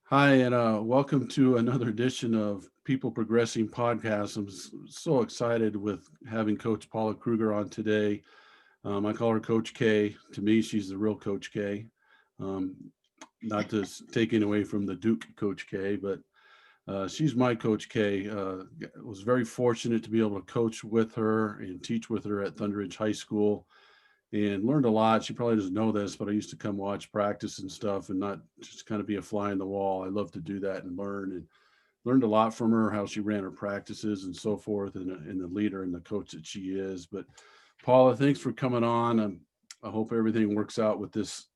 Hi, and welcome to another edition of People Progressing Podcast. So excited with having Coach Paula Krueger on today. I call her Coach K. To me, she's the real Coach K. Um, Not to taking away from the Duke Coach K, but she's my Coach K. Was very fortunate to be able to coach with her and teach with her at Thunder Ridge High School and learned a lot. She probably doesn't know this, but I used to come watch practice and stuff and not just kind of be a fly in the wall. I love to do that and learn, and learned a lot from her, how she ran her practices and so forth, and the leader and the coach that she is. But Paula, thanks for coming on. I hope everything works out with this,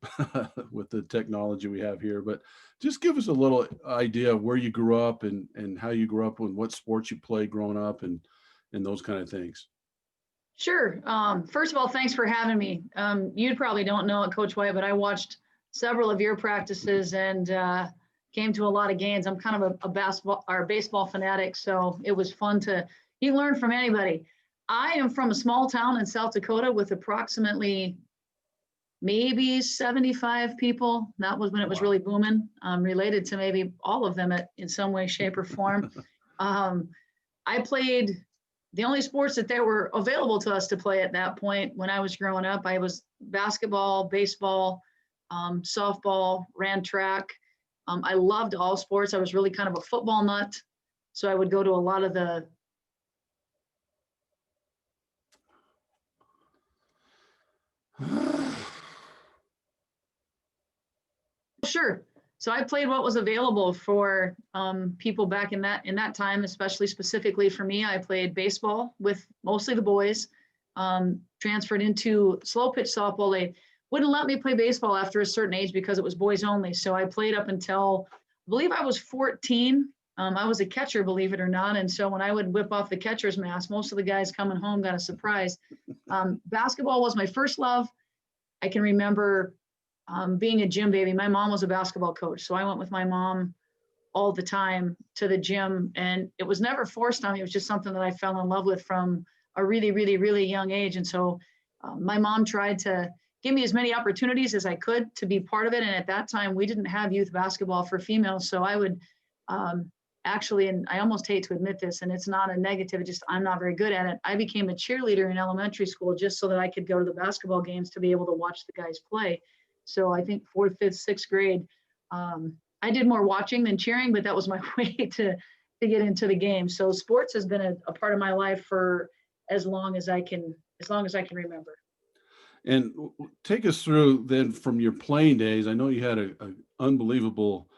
with the technology we have here. But just give us a little idea of where you grew up and how you grew up and what sports you played growing up and those kind of things. Sure. First of all, thanks for having me. You probably don't know it, Coach White, but I watched several of your practices and came to a lot of games. I'm kind of a basketball or baseball fanatic, so it was fun to you learn from anybody. I am from a small town in South Dakota with approximately maybe 75 people. That was when it was Wow. really booming. Related to maybe all of them in some way, shape, or form. Um, I played the only sports that there were available to us to play at that point when I was growing up. I was basketball, baseball, softball, ran track. I loved all sports. I was really kind of a football nut. So I would go to a lot of the, sure. So I played what was available for people back in that time, especially specifically for me. I played baseball with mostly the boys. Transferred into slow pitch softball. They wouldn't let me play baseball after a certain age because it was boys only. So I played up until I believe I was 14. I was a catcher, believe it or not. And so when I would whip off the catcher's mask, most of the guys coming home got a surprise. Basketball was my first love. I can remember being a gym baby. My mom was a basketball coach, so I went with my mom all the time to the gym, and it was never forced on me. It was just something that I fell in love with from a really, really, really young age. And so my mom tried to give me as many opportunities as I could to be part of it. And at that time, we didn't have youth basketball for females, so I would um, actually, and I almost hate to admit this, and it's not a negative, it's just I'm not very good at it. I became a cheerleader in elementary school just so that I could go to the basketball games to be able to watch the guys play. So I think fourth, fifth, sixth grade, I did more watching than cheering, but that was my way to get into the game. So sports has been a part of my life for as long as I can remember. And take us through then from your playing days. I know you had a unbelievable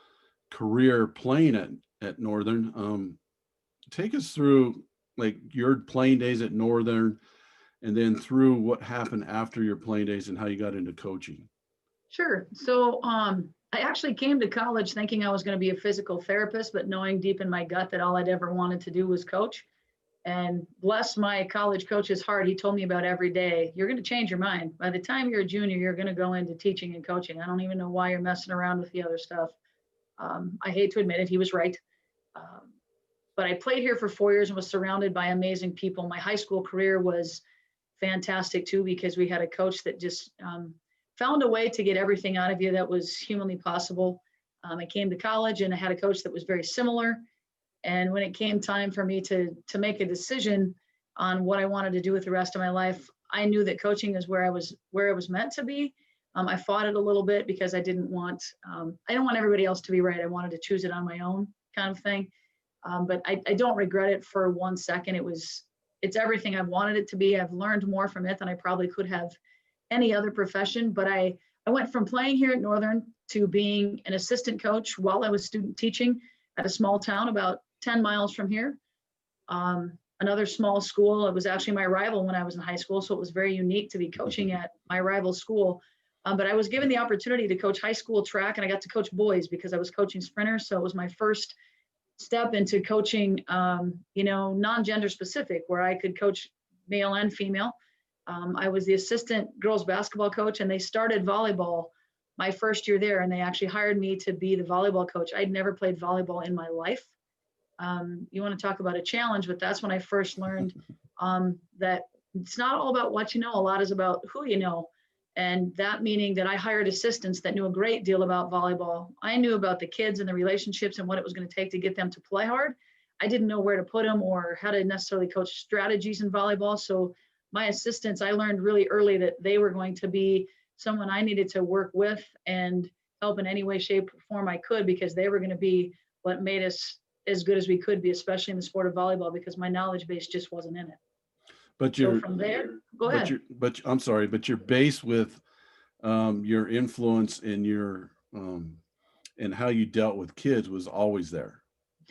career playing at Northern. Take us through like your playing days at Northern, and then through what happened after your playing days and how you got into coaching. Sure. So I actually came to college thinking I was going to be a physical therapist, but knowing deep in my gut that all I'd ever wanted to do was coach. And bless my college coach's heart, he told me about every day, you're going to change your mind. By the time you're a junior, you're going to go into teaching and coaching. I don't even know why you're messing around with the other stuff. I hate to admit it, he was right. Um, but I played here for 4 years and was surrounded by amazing people. My high school career was fantastic too because we had a coach that just found a way to get everything out of you that was humanly possible. I came to college and I had a coach that was very similar. And when it came time for me to make a decision on what I wanted to do with the rest of my life, I knew that coaching is where I was meant to be. I fought it a little bit because I don't want everybody else to be right. I wanted to choose it on my own kind of thing. But I don't regret it for 1 second. It's everything I've wanted it to be. I've learned more from it than I probably could have any other profession. But I went from playing here at Northern to being an assistant coach while I was student teaching at a small town about 10 miles from here. Another small school. It was actually my rival when I was in high school, so it was very unique to be coaching at my rival school. But I was given the opportunity to coach high school track, and I got to coach boys because I was coaching sprinters. So it was my first step into coaching, non-gender specific, where I could coach male and female. I was the assistant girls basketball coach, and they started volleyball my first year there, and they actually hired me to be the volleyball coach. I'd never played volleyball in my life. You want to talk about a challenge, but that's when I first learned that it's not all about what you know. A lot is about who you know. And that meaning that I hired assistants that knew a great deal about volleyball. I knew about the kids and the relationships and what it was going to take to get them to play hard. I didn't know where to put them or how to necessarily coach strategies in volleyball. So my assistants, I learned really early that they were going to be someone I needed to work with and help in any way, shape, or form I could, because they were going to be what made us as good as we could be, especially in the sport of volleyball, because my knowledge base just wasn't in it. But So you're, from there, go ahead. but I'm sorry, but your base with your influence and your and how you dealt with kids was always there,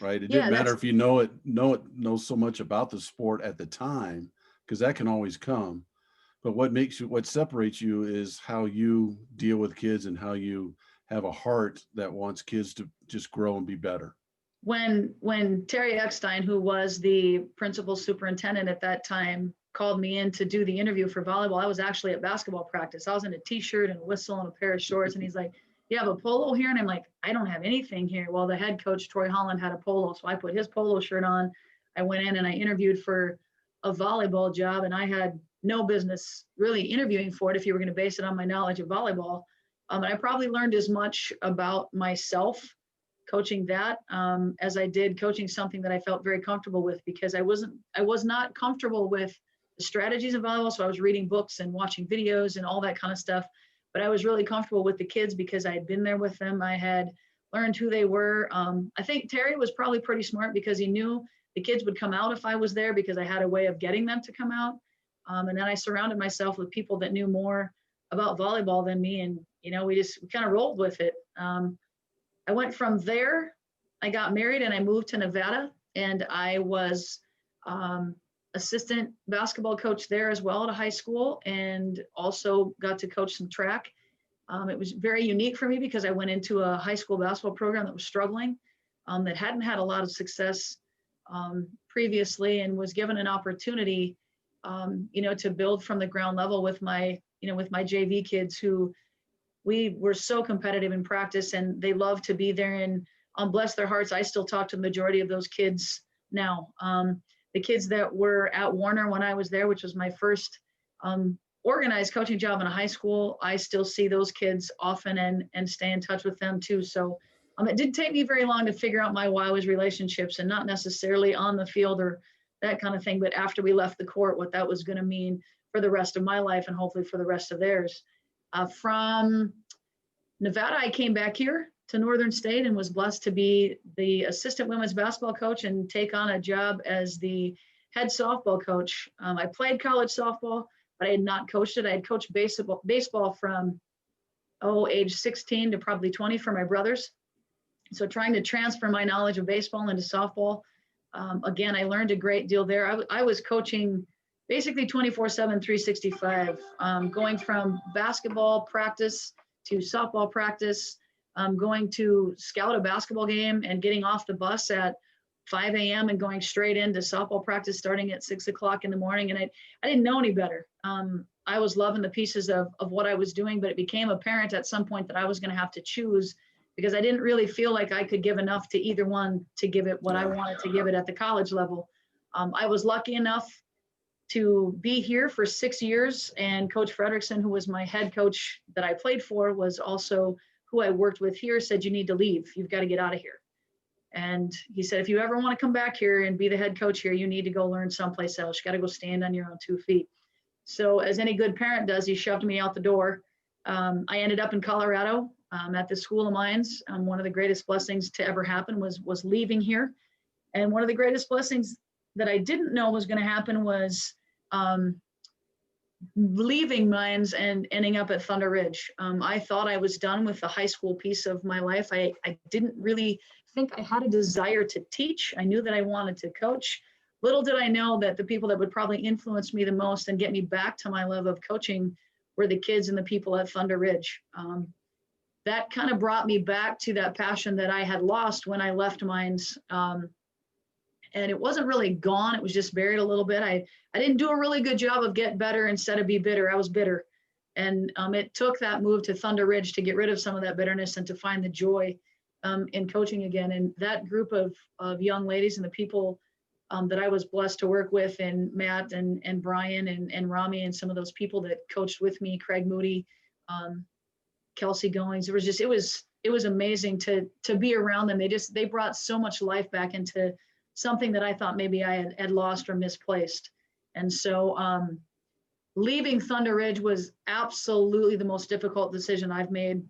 right? It didn't Yeah, matter that's if you know so much about the sport at the time, because that can always come. But what separates you is how you deal with kids and how you have a heart that wants kids to just grow and be better. when Terry Eckstein, who was the principal superintendent at that time, called me in to do the interview for volleyball. I was actually at basketball practice. I was in a t-shirt and a whistle and a pair of shorts. And he's like, "You have a polo here?" And I'm like, "I don't have anything here." Well, the head coach, Troy Holland, had a polo. So I put his polo shirt on. I went in and I interviewed for a volleyball job. And I had no business really interviewing for it if you were going to base it on my knowledge of volleyball. And I probably learned as much about myself coaching that as I did coaching something that I felt very comfortable with, because I was not comfortable with the strategies of volleyball. So I was reading books and watching videos and all that kind of stuff. But I was really comfortable with the kids because I had been there with them. I had learned who they were. I think Terry was probably pretty smart because he knew the kids would come out if I was there, because I had a way of getting them to come out. And then I surrounded myself with people that knew more about volleyball than me. And, we kind of rolled with it. I went from there, I got married and I moved to Nevada, and I was assistant basketball coach there as well at a high school, and also got to coach some track. It was very unique for me because I went into a high school basketball program that was struggling, that hadn't had a lot of success previously, and was given an opportunity, to build from the ground level with my JV kids, who we were so competitive in practice and they love to be there. And bless their hearts, I still talk to the majority of those kids now. The kids that were at Warner when I was there, which was my first organized coaching job in a high school, I still see those kids often and stay in touch with them too. So it didn't take me very long to figure out my why was relationships, and not necessarily on the field or that kind of thing, but after we left the court, what that was going to mean for the rest of my life and hopefully for the rest of theirs. From Nevada, I came back here to Northern State and was blessed to be the assistant women's basketball coach and take on a job as the head softball coach. I played college softball, but I had not coached it. I had coached baseball from age 16 to probably 20 for my brothers. So trying to transfer my knowledge of baseball into softball. Again, I learned a great deal there. I was coaching basically 24/7, 365, going from basketball practice to softball practice, going to scout a basketball game and getting off the bus at 5 a.m. and going straight into softball practice starting at 6 o'clock in the morning. And I didn't know any better. I was loving the pieces of what I was doing, but it became apparent at some point that I was going to have to choose, because I didn't really feel like I could give enough to either one to give it what I wanted to give it at the college level. I was lucky enough to be here for 6 years, and Coach Fredrickson, who was my head coach that I played for, was also who I worked with here, said, "You need to leave. You've got to get out of here." And he said, "If you ever want to come back here and be the head coach here, you need to go learn someplace else. You got to go stand on your own 2 feet." So as any good parent does, he shoved me out the door. I ended up in Colorado at the School of Mines. One of the greatest blessings to ever happen was leaving here. And one of the greatest blessings that I didn't know was going to happen was leaving Mines and ending up at Thunder Ridge. I thought I was done with the high school piece of my life. I didn't really think I had a desire to teach. I knew that I wanted to coach. Little did I know that the people that would probably influence me the most and get me back to my love of coaching were the kids and the people at Thunder Ridge. That kind of brought me back to that passion that I had lost when I left Mines. And it wasn't really gone. It was just buried a little bit. I didn't do a really good job of get better instead of be bitter. I was bitter. And it took that move to Thunder Ridge to get rid of some of that bitterness and to find the joy in coaching again. And that group of young ladies and the people that I was blessed to work with, and Matt and Brian and Rami and some of those people that coached with me, Craig Moody, Kelsey Goings. It was amazing to be around them. They brought so much life back into something that I thought maybe I had lost or misplaced. And so leaving Thunder Ridge was absolutely the most difficult decision I've made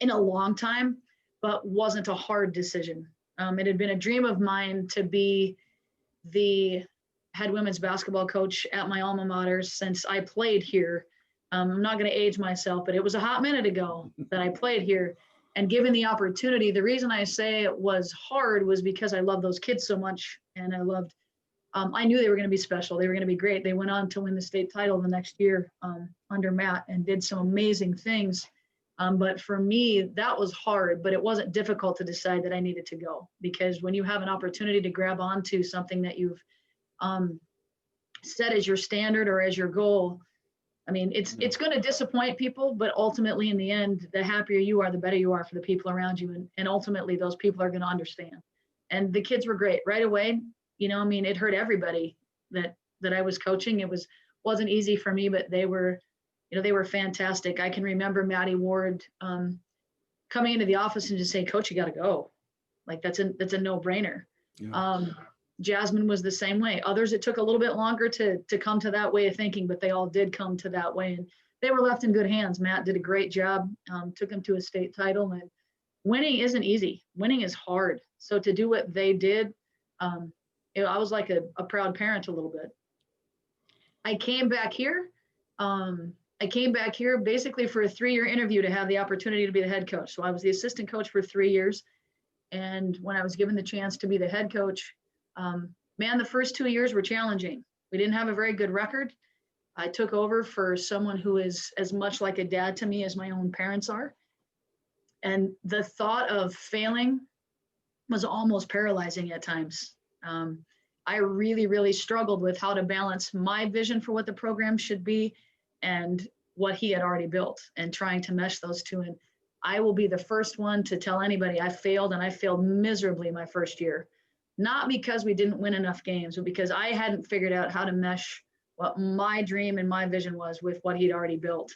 in a long time, but wasn't a hard decision. It had been a dream of mine to be the head women's basketball coach at my alma mater since I played here. I'm not going to age myself, but it was a hot minute ago that I played here. And given the opportunity, the reason I say it was hard was because I love those kids so much. And I knew they were going to be special. They were going to be great. They went on to win the state title the next year under Matt and did some amazing things. But for me, that was hard, but it wasn't difficult to decide that I needed to go, because when you have an opportunity to grab onto something that you've set as your standard or as your goal, I mean, it's going to disappoint people, but ultimately in the end, the happier you are, the better you are for the people around you. And ultimately those people are going to understand. And the kids were great right away. I mean, it hurt everybody that I was coaching. Wasn't easy for me, but they were fantastic. I can remember Maddie Ward coming into the office and just saying, "Coach, you got to go." Like that's a no-brainer. Yeah. Jasmine was the same way. Others, it took a little bit longer to come to that way of thinking, but they all did come to that way, and they were left in good hands. Matt did a great job, took them to a state title, and winning isn't easy. Winning is hard. So to do what they did, I was like a proud parent a little bit. I came back here basically for a 3-year interview to have the opportunity to be the head coach. So I was the assistant coach for 3 years. And when I was given the chance to be the head coach, the first 2 years were challenging. We didn't have a very good record. I took over for someone who is as much like a dad to me as my own parents are. And the thought of failing was almost paralyzing at times. I really, really struggled with how to balance my vision for what the program should be and what he had already built, and trying to mesh those two. And I will be the first one to tell anybody I failed, and I failed miserably my first year. Not because we didn't win enough games, but because I hadn't figured out how to mesh what my dream and my vision was with what he'd already built.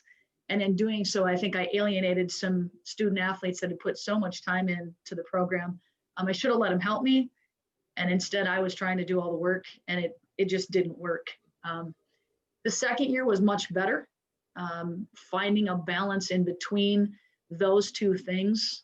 And in doing so, I think I alienated some student athletes that had put so much time into the program. I should have let him help me. And instead I was trying to do all the work, and it just didn't work. The second year was much better. Finding a balance in between those two things.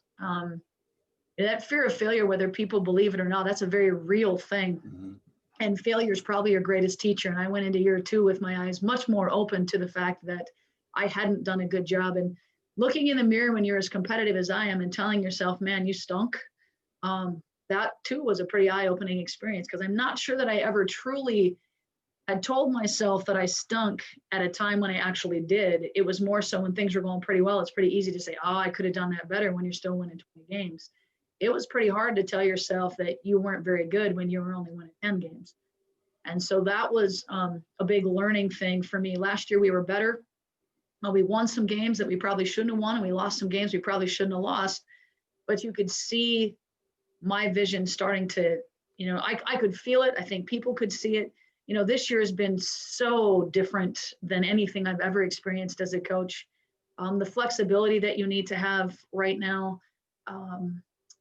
That fear of failure, whether people believe it or not, that's a very real thing. Mm-hmm. And failure is probably your greatest teacher. And I went into year 2 with my eyes much more open to the fact that I hadn't done a good job. And looking in the mirror when you're as competitive as I am and telling yourself, man, you stunk. That too was a pretty eye-opening experience, because I'm not sure that I ever truly had told myself that I stunk at a time when I actually did. It was more so when things were going pretty well. It's pretty easy to say, I could have done that better when you're still winning 20 games. It was pretty hard to tell yourself that you weren't very good when you were only winning 10 games. And so that was a big learning thing for me. Last year we were better. We won some games that we probably shouldn't have won, and we lost some games we probably shouldn't have lost. But you could see my vision starting to, I could feel it. I think people could see it. This year has been so different than anything I've ever experienced as a coach. The flexibility that you need to have right now,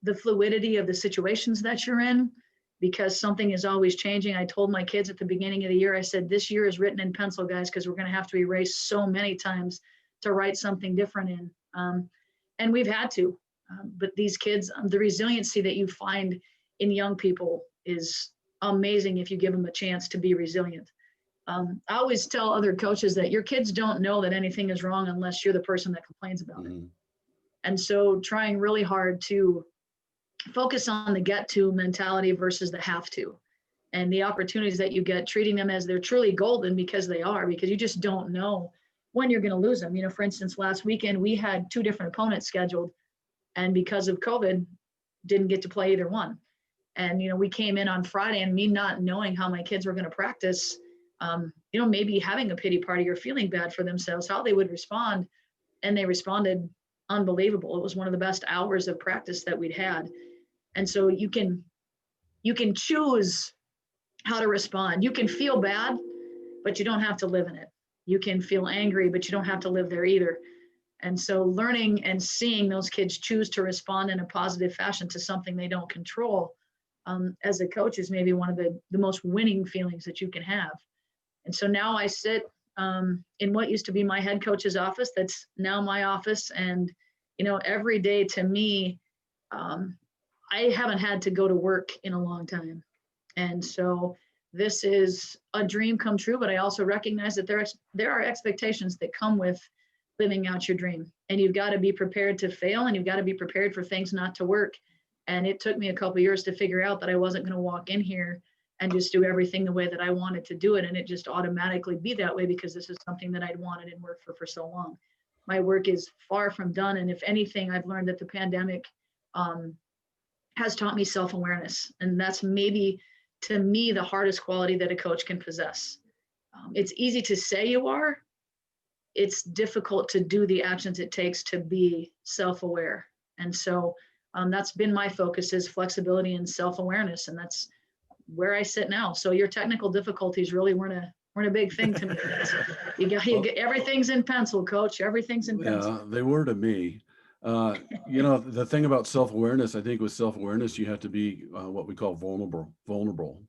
the fluidity of the situations that you're in, because something is always changing. I told my kids at the beginning of the year, I said, this year is written in pencil, guys, because we're going to have to erase so many times to write something different in. And we've had to. But these kids, the resiliency that you find in young people is amazing if you give them a chance to be resilient. I always tell other coaches that your kids don't know that anything is wrong unless you're the person that complains about it. And so trying really hard to focus on the get to mentality versus the have to, and the opportunities that you get, treating them as they're truly golden, because they are, because you just don't know when you're going to lose them. For instance, last weekend we had 2 different opponents scheduled, and because of COVID, didn't get to play either one. And, we came in on Friday, and me not knowing how my kids were going to practice, maybe having a pity party or feeling bad for themselves, how they would respond. And they responded unbelievable. It was one of the best hours of practice that we'd had. And so you can choose how to respond. You can feel bad, but you don't have to live in it. You can feel angry, but you don't have to live there either. And so learning and seeing those kids choose to respond in a positive fashion to something they don't control, as a coach, is maybe one of the most winning feelings that you can have. And so now I sit in what used to be my head coach's office. That's now my office. And, every day to me, I haven't had to go to work in a long time. And so this is a dream come true, but I also recognize that there are expectations that come with living out your dream. And you've got to be prepared to fail, and you've got to be prepared for things not to work. And it took me a couple of years to figure out that I wasn't going to walk in here and just do everything the way that I wanted to do it, and it just automatically be that way, because this is something that I'd wanted and worked for so long. My work is far from done. And if anything, I've learned that the pandemic has taught me self-awareness. And that's maybe, to me, the hardest quality that a coach can possess. It's easy to say you are. It's difficult to do the actions it takes to be self-aware. And so that's been my focus, is flexibility and self-awareness. And that's where I sit now. So your technical difficulties really weren't a big thing to me. You get everything's in pencil, coach. Everything's in pencil. Yeah, they were to me. The thing about self-awareness, I think with self-awareness, you have to be what we call vulnerable.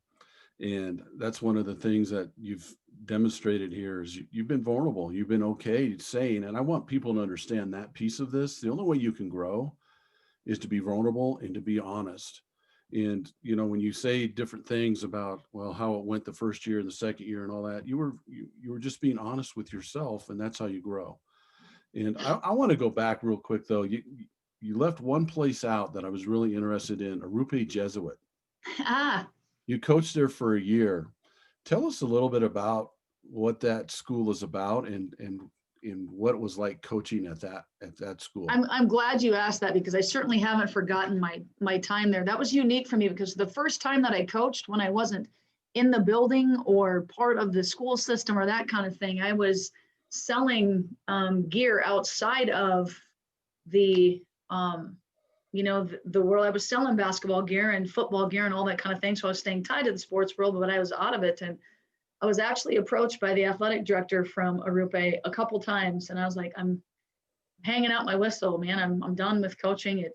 And that's one of the things that you've demonstrated here is you've been vulnerable. You've been okay saying, and I want people to understand that piece of this. The only way you can grow is to be vulnerable and to be honest. And, when you say different things about, well, how it went the first year and the second year and all that, you were just being honest with yourself, and that's how you grow. And I want to go back real quick, though. You left one place out that I was really interested in, Arupe Jesuit. Ah, You coached there for a year. Tell us a little bit about what that school is about, and what it was like coaching at that school. I'm glad you asked that, because I certainly haven't forgotten my time there. That was unique for me, because the first time that I coached, when I wasn't in the building or part of the school system or that kind of thing, I was selling gear outside of the the world. I was selling basketball gear and football gear and all that kind of thing. So I was staying tied to the sports world, but I was out of it. And I was actually approached by the athletic director from Arupe a couple times, and I was like, I'm hanging out my whistle, man. I'm done with coaching.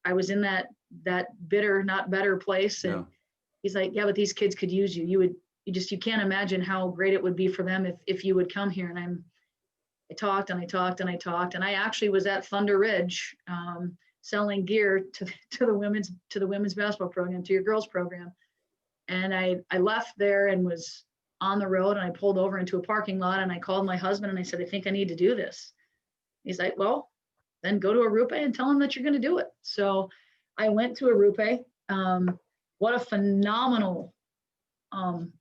I was in that bitter, not better place. And he's like, yeah, but these kids could use you. You can't imagine how great it would be for them if you would come here. And I talked and I talked and I talked, and I actually was at Thunder Ridge selling gear to the women's basketball program, to your girls program. And I left there and was on the road, and I pulled over into a parking lot, and I called my husband and I said, I think I need to do this. He's like, well, then go to Arupe and tell him that you're going to do it. So I went to Arupe. What a phenomenal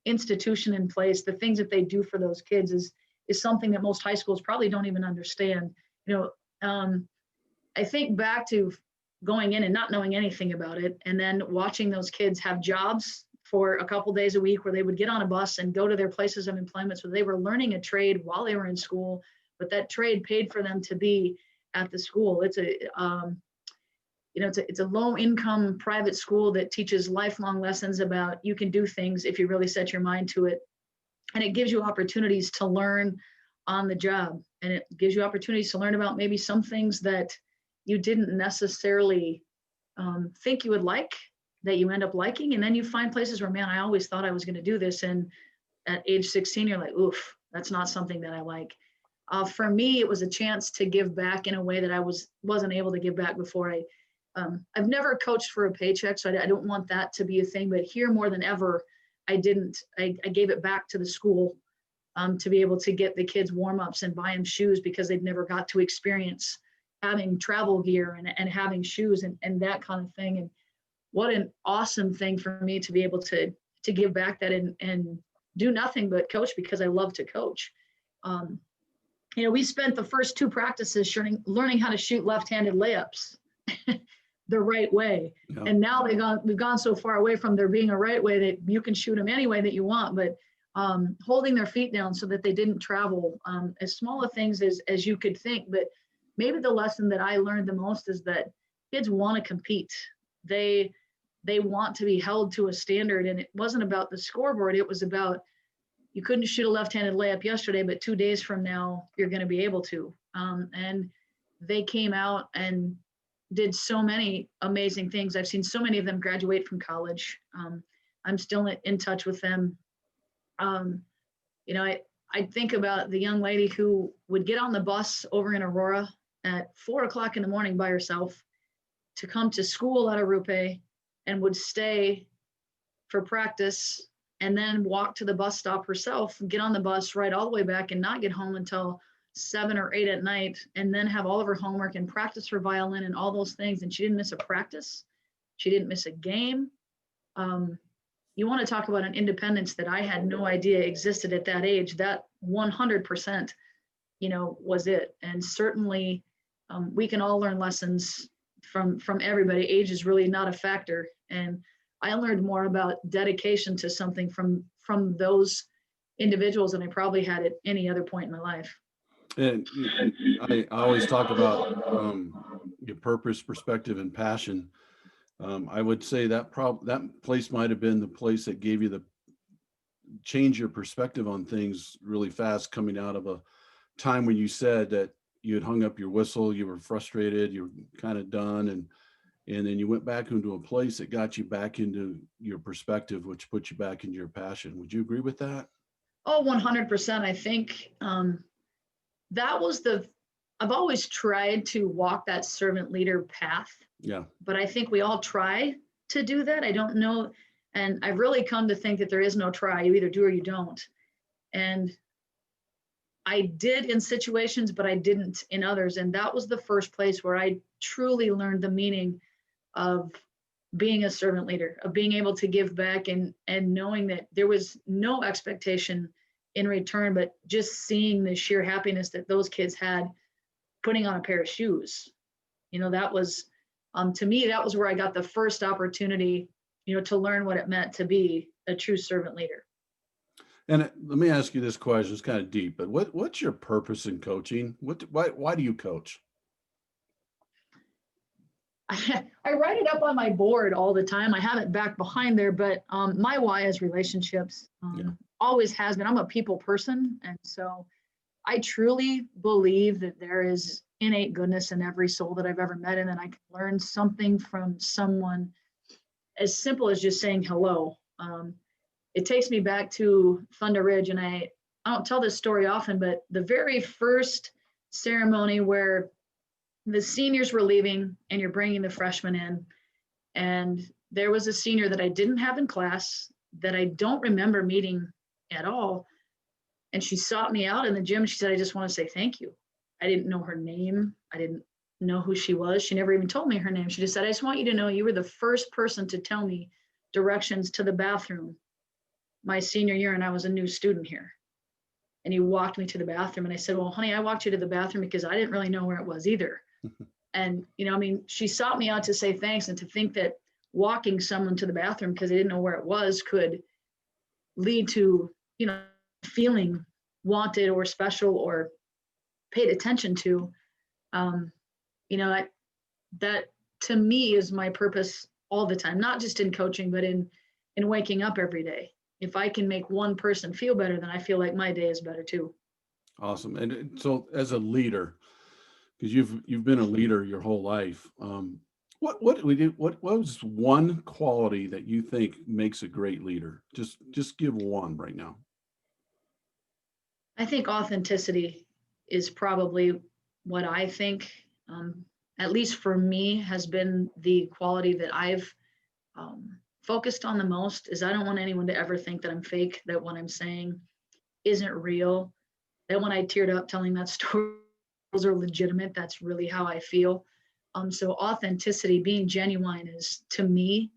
institution in place. The things that they do for those kids is something that most high schools probably don't even understand. I think back to going in and not knowing anything about it, and then watching those kids have jobs for a couple days a week where they would get on a bus and go to their places of employment. So they were learning a trade while they were in school, but that trade paid for them to be at the school. It's a low income private school that teaches lifelong lessons about you can do things if you really set your mind to it. And it gives you opportunities to learn on the job. And it gives you opportunities to learn about maybe some things that you didn't necessarily think you would like, that you end up liking. And then you find places where, man, I always thought I was going to do this. And at age 16, you're like, oof, that's not something that I like. For me, it was a chance to give back in a way that I wasn't able to give back before. I've never coached for a paycheck, so I don't want that to be a thing. But here more than ever, I gave it back to the school to be able to get the kids warm-ups and buy them shoes, because they'd never got to experience having travel gear and having shoes and that kind of thing. And what an awesome thing for me to be able to give back that and do nothing but coach, because I love to coach. We spent the first 2 practices learning how to shoot left-handed layups the right way. Yeah. And now we've gone so far away from there being a right way that you can shoot them any way that you want, but holding their feet down so that they didn't travel, as small of things as you could think. But maybe the lesson that I learned the most is that kids want to compete. They they want to be held to a standard. And it wasn't about the scoreboard. It was about, you couldn't shoot a left-handed layup yesterday, but 2 days from now, you're going to be able to. And they came out and did so many amazing things. I've seen so many of them graduate from college. I'm still in touch with them. I think about the young lady who would get on the bus over in Aurora at 4 o'clock in the morning by herself to come to school at Arupe, and would stay for practice and then walk to the bus stop herself, get on the bus, ride all the way back, and not get home until 7 or 8 at night, and then have all of her homework and practice for violin and all those things. And she didn't miss a practice. She didn't miss a game. You want to talk about an independence that I had no idea existed at that age. That 100%, was it. And certainly we can all learn lessons from everybody. Age is really not a factor. And I learned more about dedication to something from those individuals than I probably had at any other point in my life. And I always talk about your purpose, perspective, and passion. I would say that place might have been the place that gave you the change your perspective on things really fast, coming out of a time when you said that you had hung up your whistle, you were frustrated, you were kind of done, and then you went back into a place that got you back into your perspective, which put you back into your passion. Would you agree with that? Oh, 100%. I think I've always tried to walk that servant leader path. Yeah. But I think we all try to do that. I don't know. And I've really come to think that there is no try. You either do or you don't. And I did in situations, but I didn't in others. And that was the first place where I truly learned the meaning of being a servant leader, of being able to give back, and knowing that there was no expectation in return, but just seeing the sheer happiness that those kids had putting on a pair of shoes. That was, to me, that was where I got the first opportunity, to learn what it meant to be a true servant leader. And let me ask you this question. It's kind of deep, but what's your purpose in coaching? Why do you coach? I write it up on my board all the time. I have it back behind there, but my why is relationships. Always has been. I'm a people person. And so I truly believe that there is innate goodness in every soul that I've ever met, and that I can learn something from someone as simple as just saying hello. It takes me back to Thunder Ridge, and I don't tell this story often, but the very first ceremony where the seniors were leaving and you're bringing the freshmen in, and there was a senior that I didn't have in class that I don't remember meeting at all. And she sought me out in the gym. She said, "I just want to say thank you." I didn't know her name. I didn't know who she was. She never even told me her name. She just said, "I just want you to know you were the first person to tell me directions to the bathroom my senior year, and I was a new student here. And you walked me to the bathroom." And I said, "Well, honey, I walked you to the bathroom because I didn't really know where it was either." And, she sought me out to say thanks, and to think that walking someone to the bathroom because they didn't know where it was could lead to, feeling wanted or special or paid attention to. That to me is my purpose all the time, not just in coaching, but in waking up every day. If I can make one person feel better, then I feel like my day is better too. Awesome. And so as a leader, because you've been a leader your whole life, what was one quality that you think makes a great leader? Just give one right now. I think authenticity is probably what I think, at least for me, has been the quality that I've focused on the most. Is I don't want anyone to ever think that I'm fake, that what I'm saying isn't real, that when I teared up telling that story, those are legitimate. That's really how I feel. So authenticity, being genuine, is to me,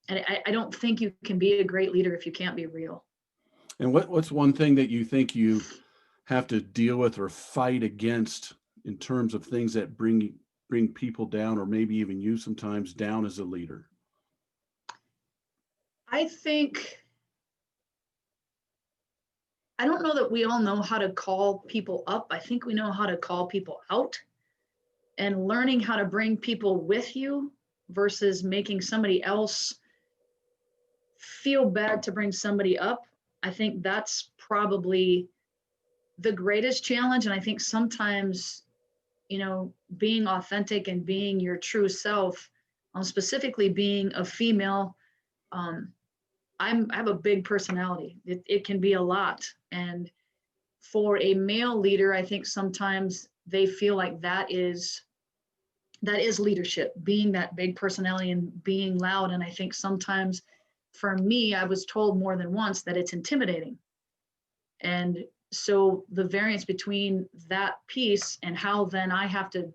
and I don't think you can be a great leader if you can't be real. And what's one thing that you think you have to deal with or fight against in terms of things that bring people down, or maybe even you sometimes down as a leader? I don't know that we all know how to call people up. I think we know how to call people out, and learning how to bring people with you versus making somebody else feel bad to bring somebody up. I think that's probably the greatest challenge. And I think sometimes, being authentic and being your true self, specifically being a female, um, I have a big personality. It can be a lot. And for a male leader, I think sometimes they feel like that is leadership, being that big personality and being loud. And I think sometimes for me, I was told more than once that it's intimidating. And so the variance between that piece and how then I have to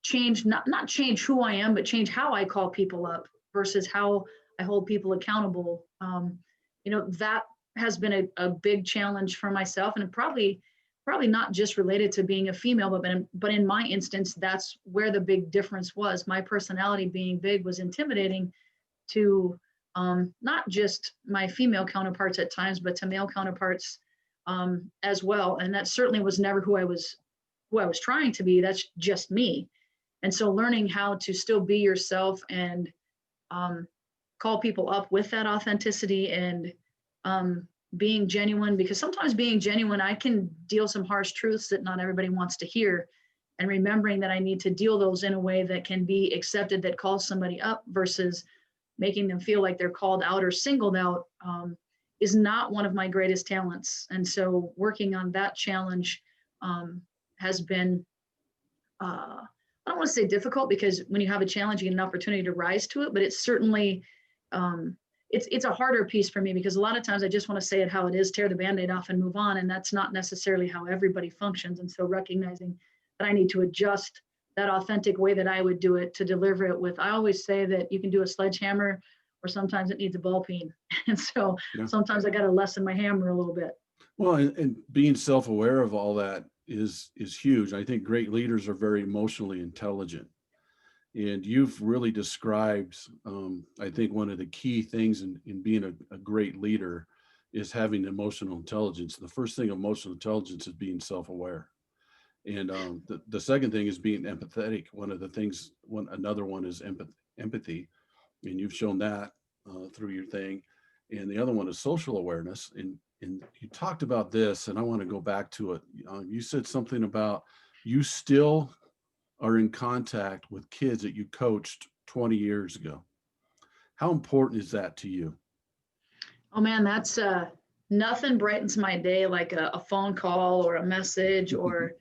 change, not change who I am, but change how I call people up versus how I hold people accountable. That has been a big challenge for myself, and probably not just related to being a female, but in my instance, that's where the big difference was. My personality being big was intimidating to not just my female counterparts at times, but to male counterparts as well. And that certainly was never who I was trying to be. That's just me. And so learning how to still be yourself and call people up with that authenticity and being genuine, because sometimes being genuine, I can deal some harsh truths that not everybody wants to hear. And remembering that I need to deal those in a way that can be accepted, that calls somebody up versus making them feel like they're called out or singled out is not one of my greatest talents. And so working on that challenge has been, I don't want to say difficult, because when you have a challenge, you get an opportunity to rise to it, but it's certainly, it's a harder piece for me, because a lot of times I just want to say it how it is, tear the Band-Aid off and move on. And that's not necessarily how everybody functions. And so recognizing that I need to adjust that authentic way that I would do it to deliver it with, I always say that you can do a sledgehammer, or sometimes it needs a ball peen. And so sometimes I got to lessen my hammer a little bit. Well, and being self-aware of all that is huge. I think great leaders are very emotionally intelligent. And you've really described, I think one of the key things in being a great leader is having emotional intelligence. The first thing, emotional intelligence, is being self-aware. And the second thing is being empathetic. Another one is empathy. And you've shown that through your thing. And the other one is social awareness. And you talked about this, and I want to go back to it. You said something about you still are in contact with kids that you coached 20 years ago. How important is that to you? Oh man, that's nothing brightens my day like a phone call or a message or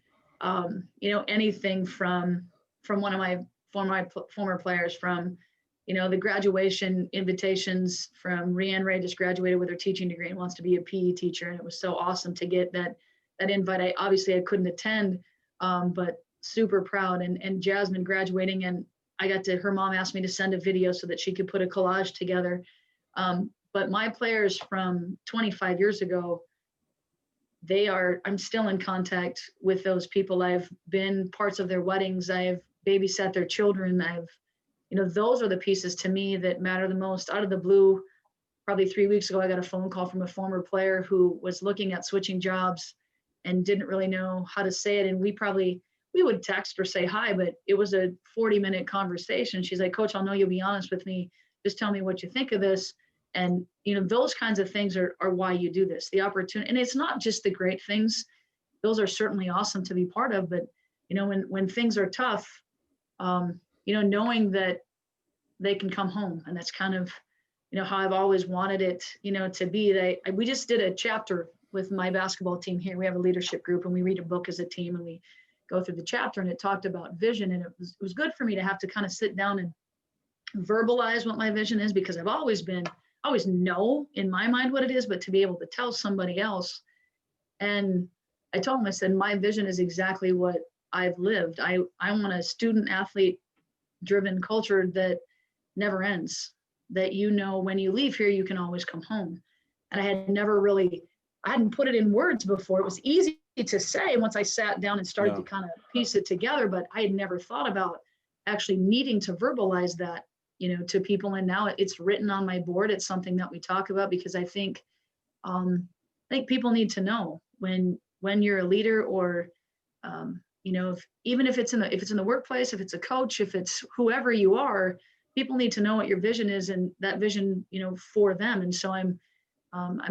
anything from one of my former players, from the graduation invitations from Rianne Ray, just graduated with her teaching degree and wants to be a PE teacher, and it was so awesome to get that invite. I couldn't attend, but super proud. And Jasmine graduating, and her mom asked me to send a video so that she could put a collage together. But my players from 25 years ago, I'm still in contact with those people. I've been parts of their weddings. I've babysat their children. Those are the pieces to me that matter the most. Out of the blue, probably 3 weeks ago, I got a phone call from a former player who was looking at switching jobs and didn't really know how to say it. And we would text or say hi, but it was a 40-minute conversation. She's like, "Coach, I'll know you'll be honest with me. Just tell me what you think of this." And, those kinds of things are why you do this, the opportunity. And it's not just the great things. Those are certainly awesome to be part of. But, when things are tough, knowing that they can come home. And that's kind of, how I've always wanted it, to be. We just did a chapter with my basketball team here. We have a leadership group, and we read a book as a team, and we go through the chapter, and it talked about vision. And it was good for me to have to kind of sit down and verbalize what my vision is, because I always know in my mind what it is, but to be able to tell somebody else. And I told him, I said, my vision is exactly what I've lived. I want a student athlete driven culture that never ends, that, when you leave here, you can always come home. And I hadn't put it in words before. It was easy to say once I sat down and started to kind of piece it together, but I had never thought about actually needing to verbalize that, to people. And now it's written on my board. It's something that we talk about, because I think people need to know when you're a leader, or even if it's in the workplace, if it's a coach, if it's whoever you are, people need to know what your vision is and that vision, for them. And so I'm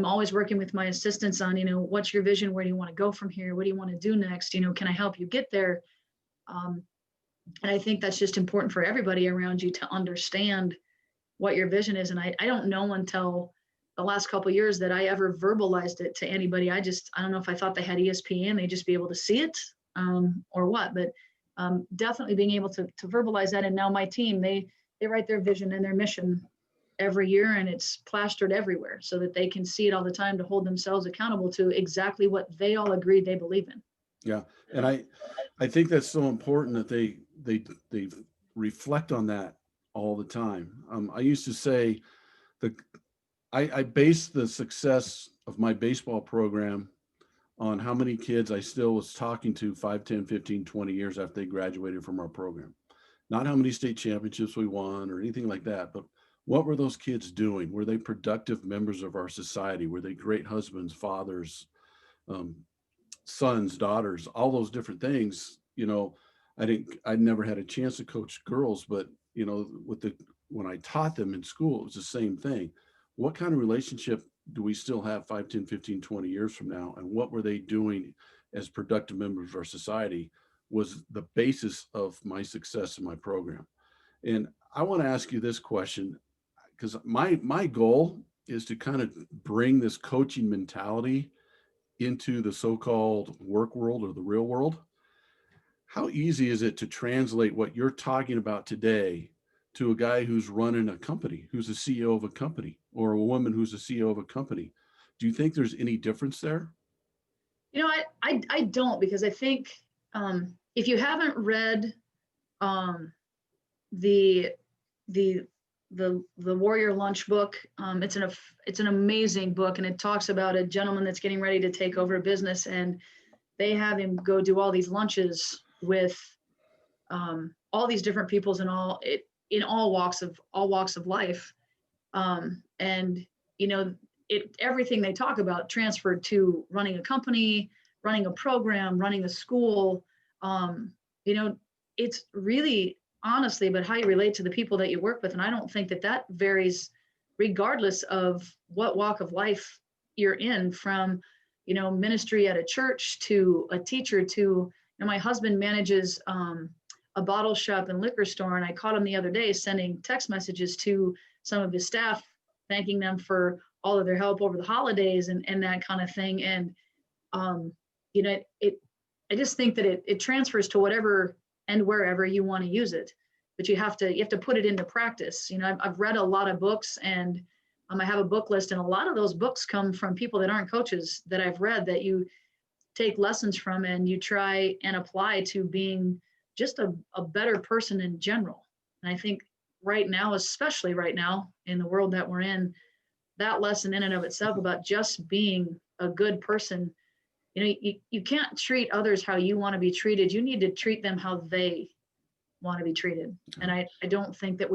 always working with my assistants on, what's your vision? Where do you want to go from here? What do you want to do next? Can I help you get there? Um, and I think that's just important for everybody around you to understand what your vision is. And I don't know until the last couple of years that I ever verbalized it to anybody. I don't know if I thought they had ESPN, they'd just be able to see it, or what, but definitely being able to verbalize that. And now my team, they write their vision and their mission every year, and it's plastered everywhere so that they can see it all the time to hold themselves accountable to exactly what they all agree they believe in. Yeah. And I think that's so important that they reflect on that all the time. I used to say the I base the success of my baseball program on how many kids I still was talking to 5, 10, 15, 20 years after they graduated from our program. Not how many state championships we won or anything like that, but what were those kids doing? Were they productive members of our society? Were they great husbands, fathers, um, sons, daughters, all those different things? I never had a chance to coach girls, but when I taught them in school, it was the same thing. What kind of relationship do we still have 5, 10, 15, 20 years from now? And what were they doing as productive members of our society was the basis of my success in my program. And I want to ask you this question because my goal is to kind of bring this coaching mentality into the so-called work world or the real world. How easy is it to translate what you're talking about today to a guy who's running a company, who's a CEO of a company, or a woman who's a CEO of a company? Do you think there's any difference there? I don't, because I think if you haven't read um, the the the Warrior Lunch book, it's an amazing book, and it talks about a gentleman that's getting ready to take over a business, and they have him go do all these lunches with all these different peoples in all walks of life, and everything they talk about transferred to running a company, running a program, running a school. Um, you know, it's really honestly about how you relate to the people that you work with, and I don't think that varies regardless of what walk of life you're in, from ministry at a church to a teacher to my husband manages a bottle shop and liquor store, and I caught him the other day sending text messages to some of his staff thanking them for all of their help over the holidays and that kind of thing. And um, I just think that it transfers to whatever and wherever you want to use it, but you have to put it into practice. I've read a lot of books, and I have a book list, and a lot of those books come from people that aren't coaches that I've read, that you take lessons from and you try and apply to being just a better person in general. And I think right now, especially right now in the world that we're in, that lesson in and of itself about just being a good person, you can't treat others how you want to be treated. You need to treat them how they want to be treated. And I don't think that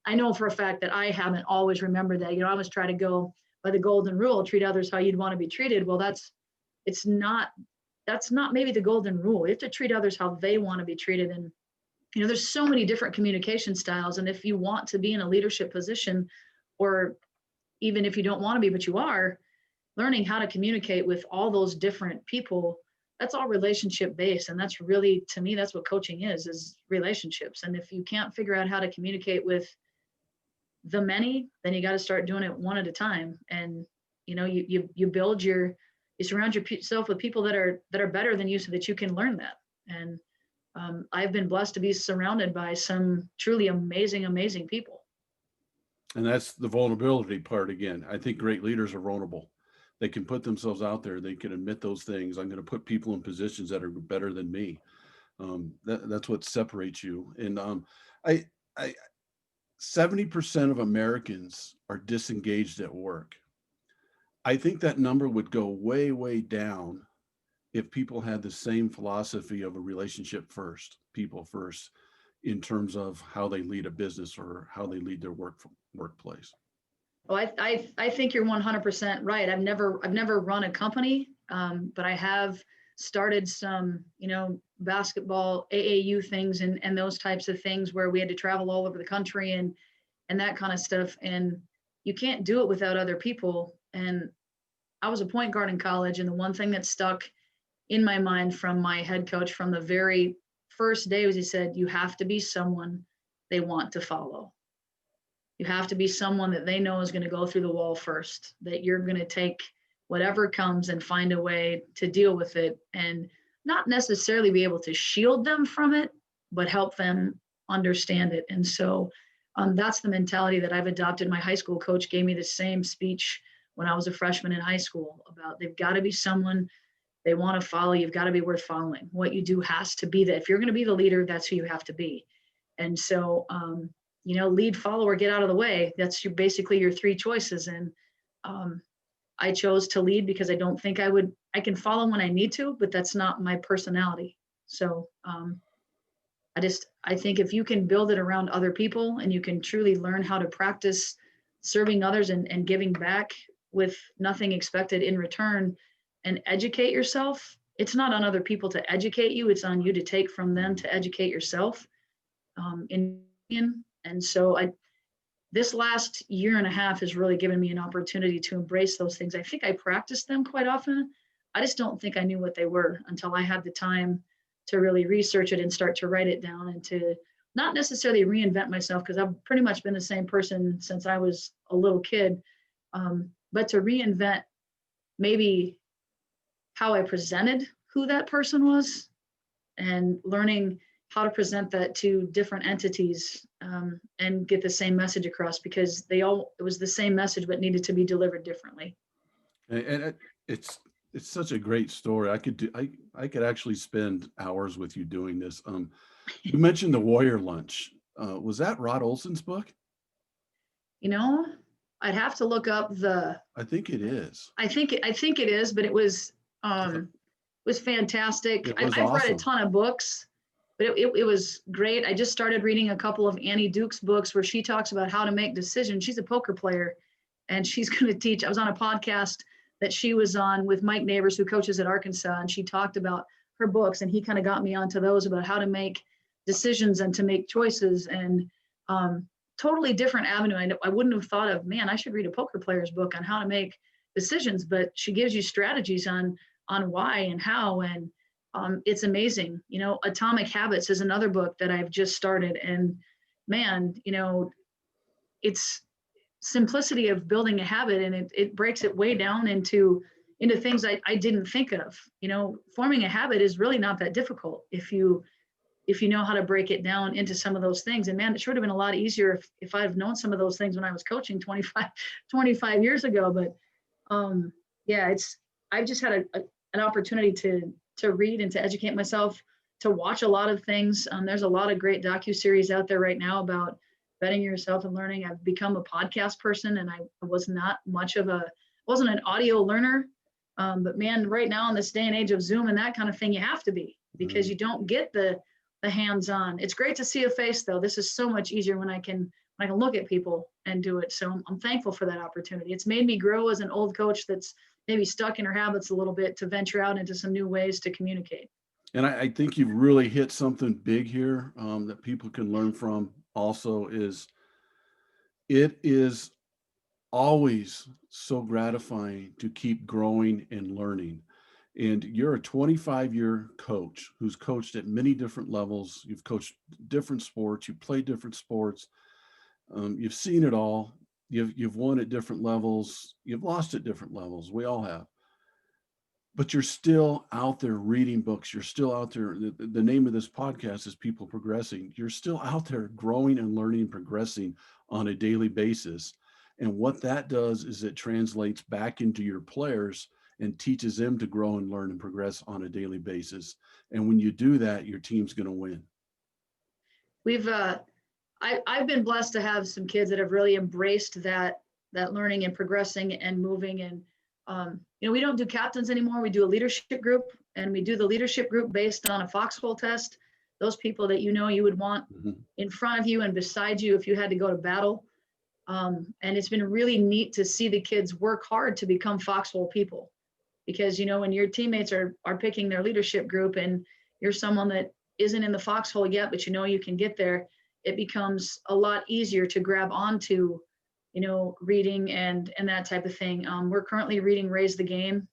I know for a fact that I haven't always remembered that. I always try to go by the golden rule, treat others how you'd want to be treated. Well, that's not maybe the golden rule. You have to treat others how they want to be treated. And there's so many different communication styles. And if you want to be in a leadership position, or even if you don't want to be, but you are, learning how to communicate with all those different people, that's all relationship based. And that's really, to me, that's what coaching is relationships. And if you can't figure out how to communicate with the many, then you got to start doing it one at a time. And, you surround yourself with people that are better than you so that you can learn that. And I've been blessed to be surrounded by some truly amazing, amazing people. And that's the vulnerability part again. I think great leaders are vulnerable. They can put themselves out there. They can admit those things. I'm going to put people in positions that are better than me. That's what separates you. And I 70% of Americans are disengaged at work. I think that number would go way, way down if people had the same philosophy of a relationship first, people first, in terms of how they lead a business or how they lead their workplace. Well, I think you're 100% right. I've never run a company, but I have started some, basketball AAU things and those types of things where we had to travel all over the country and that kind of stuff. And you can't do it without other people. And I was a point guard in college, and the one thing that stuck in my mind from my head coach from the very first day was he said, you have to be someone they want to follow. You have to be someone that they know is going to go through the wall first, that you're going to take whatever comes and find a way to deal with it, and not necessarily be able to shield them from it, but help them understand it. And so that's the mentality that I've adopted. My high school coach gave me the same speech when I was a freshman in high school about they've got to be someone they want to follow. You've got to be worth following. What you do has to be that. If you're going to be the leader, that's who you have to be. And so, lead, follow, or get out of the way. That's basically your three choices. And I chose to lead because I don't think I can follow when I need to, but that's not my personality. So I think if you can build it around other people and you can truly learn how to practice serving others and giving back with nothing expected in return and educate yourself, it's not on other people to educate you. It's on you to take from them to educate yourself. And so this last year and a half has really given me an opportunity to embrace those things. I think I practiced them quite often. I just don't think I knew what they were until I had the time to really research it and start to write it down, and to not necessarily reinvent myself, because I've pretty much been the same person since I was a little kid, but to reinvent maybe how I presented who that person was, and learning how to present that to different entities, and get the same message across, because it was the same message but needed to be delivered differently. And it's such a great story. I could actually spend hours with you doing this. You mentioned the Warrior Lunch. Was that Rod Olson's book? I'd have to look up I think it is. I think it is, but it was fantastic. It was I've read a awesome. ton of books, but it was great. I just started reading a couple of Annie Duke's books where she talks about how to make decisions. She's a poker player, and she's going to teach. I was on a podcast that she was on with Mike Neighbors, who coaches at Arkansas, and she talked about her books, and he kind of got me onto those about how to make decisions and to make choices, and totally different avenue. I wouldn't have thought of, man, I should read a poker player's book on how to make decisions, but she gives you strategies on why and how, and it's amazing. Atomic Habits is another book that I've just started, and man, it's simplicity of building a habit, and it breaks it way down into things I didn't think of. Forming a habit is really not that difficult if you know how to break it down into some of those things. And man, it should have been a lot easier if I'd have known some of those things when I was coaching 25 years ago. But yeah, I've just had an opportunity to read and to educate myself, to watch a lot of things. There's a lot of great docuseries out there right now about bettering yourself and learning. I've become a podcast person, and I was not wasn't an audio learner. But man, right now in this day and age of Zoom and that kind of thing, you have to be, because you don't get the hands-on. It's great to see a face though. This is so much easier when I can look at people and do it. So I'm thankful for that opportunity. It's made me grow as an old coach that's maybe stuck in her habits a little bit, to venture out into some new ways to communicate. And I think you've really hit something big here, that people can learn from. Also, it is always so gratifying to keep growing and learning. And you're a 25-year coach who's coached at many different levels. You've coached different sports. You played different sports. You've seen it all. You've won at different levels. You've lost at different levels. We all have. But you're still out there reading books. You're still out there. The name of this podcast is People Progressing. You're still out there growing and learning and progressing on a daily basis. And what that does is it translates back into your players and teaches them to grow and learn and progress on a daily basis. And when you do that, your team's going to win. I've been blessed to have some kids that have really embraced that learning and progressing and moving. And we don't do captains anymore. We do a leadership group, and we do the leadership group based on a foxhole test. Those people that you would want in front of you and beside you if you had to go to battle. And it's been really neat to see the kids work hard to become foxhole people. because, when your teammates are picking their leadership group and you're someone that isn't in the foxhole yet, but you can get there, it becomes a lot easier to grab onto, reading and that type of thing. We're currently reading Raise the Game,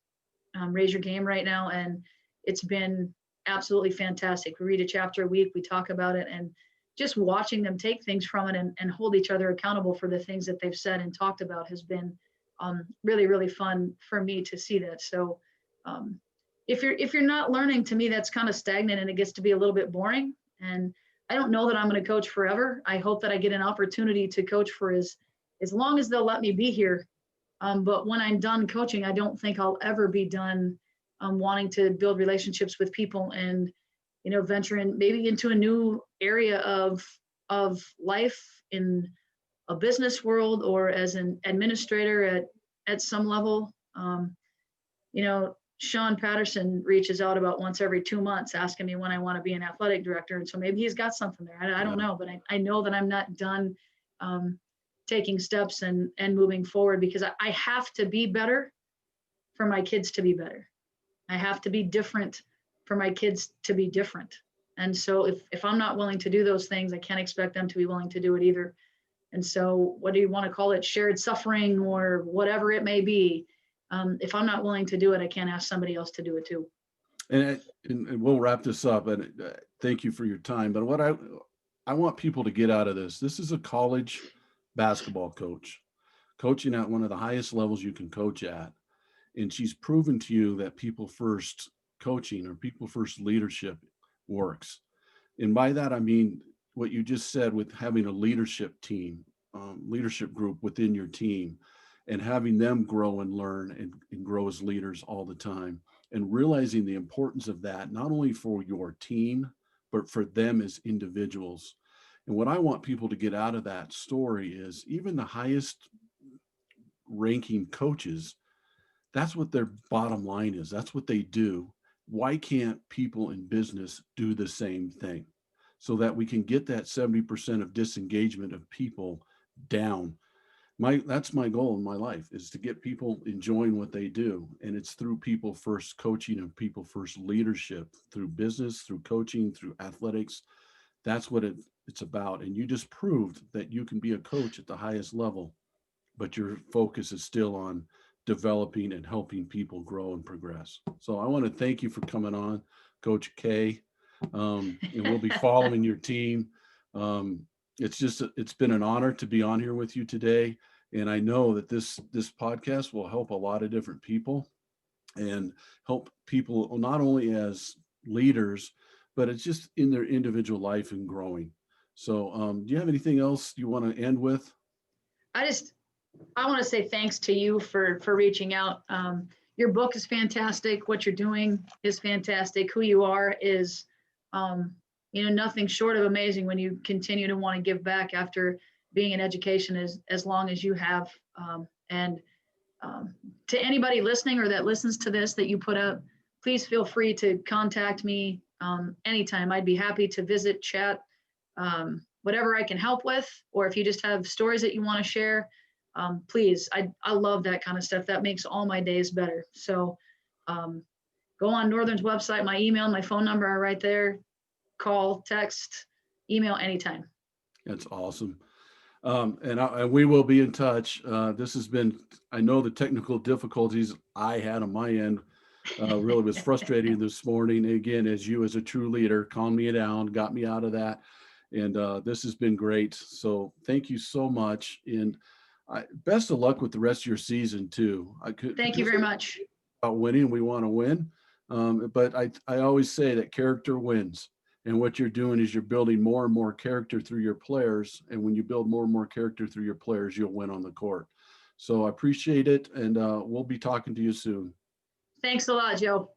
Raise Your Game right now, and it's been absolutely fantastic. We read a chapter a week, we talk about it, and just watching them take things from it and hold each other accountable for the things that they've said and talked about has been really, really fun for me to see that. So if you're not learning, to me, that's kind of stagnant and it gets to be a little bit boring. And I don't know that I'm going to coach forever. I hope that I get an opportunity to coach for as long as they'll let me be here. But when I'm done coaching, I don't think I'll ever be done wanting to build relationships with people and, venture in maybe into a new area of life in a business world or as an administrator at some level. Sean Patterson reaches out about once every 2 months asking me when I want to be an athletic director. And so maybe he's got something there. I don't know, but I know that I'm not done taking steps and moving forward, because I have to be better for my kids to be better. I have to be different for my kids to be different. And so if I'm not willing to do those things, I can't expect them to be willing to do it either. And so whether you want to call it shared suffering or whatever it may be, if I'm not willing to do it, I can't ask somebody else to do it too. And we'll wrap this up. And thank you for your time. But what I want people to get out of this is a college basketball coach coaching at one of the highest levels you can coach at. And she's proven to you that people first coaching or people first leadership works. And by that, I mean what you just said with having a leadership team, leadership group within your team, and having them grow and learn and grow as leaders all the time, and realizing the importance of that, not only for your team, but for them as individuals. And what I want people to get out of that story is even the highest ranking coaches, that's what their bottom line is. That's what they do. Why can't people in business do the same thing so that we can get that 70% of disengagement of people down? That's my goal in my life, is to get people enjoying what they do. And it's through people first coaching and people first leadership, through business, through coaching, through athletics. That's what it's about. And you just proved that you can be a coach at the highest level, but your focus is still on developing and helping people grow and progress. So I want to thank you for coming on, Coach K. And we'll be following your team. It's been an honor to be on here with you today. And I know that this podcast will help a lot of different people and help people not only as leaders, but it's just in their individual life and growing. So do you have anything else you want to end with? I want to say thanks to you for reaching out. Your book is fantastic. What you're doing is fantastic. Who you are is, nothing short of amazing when you continue to want to give back after being in education as long as you have. And to anybody listening or that listens to this that you put up, please feel free to contact me anytime. I'd be happy to visit, chat, whatever I can help with, or if you just have stories that you want to share, please. I love that kind of stuff. That makes all my days better. So go on Northern's website. My email, my phone number are right there. Call, text, email anytime. That's awesome. And we will be in touch. This has been, I know the technical difficulties I had on my end really was frustrating this morning. Again, as a true leader, calmed me down, got me out of that. And this has been great. So thank you so much. And best of luck with the rest of your season too. Thank you very much. About winning, we want to win. But I always say that character wins. And what you're doing is you're building more and more character through your players. And when you build more and more character through your players, you'll win on the court. So I appreciate it. And we'll be talking to you soon. Thanks a lot, Joe.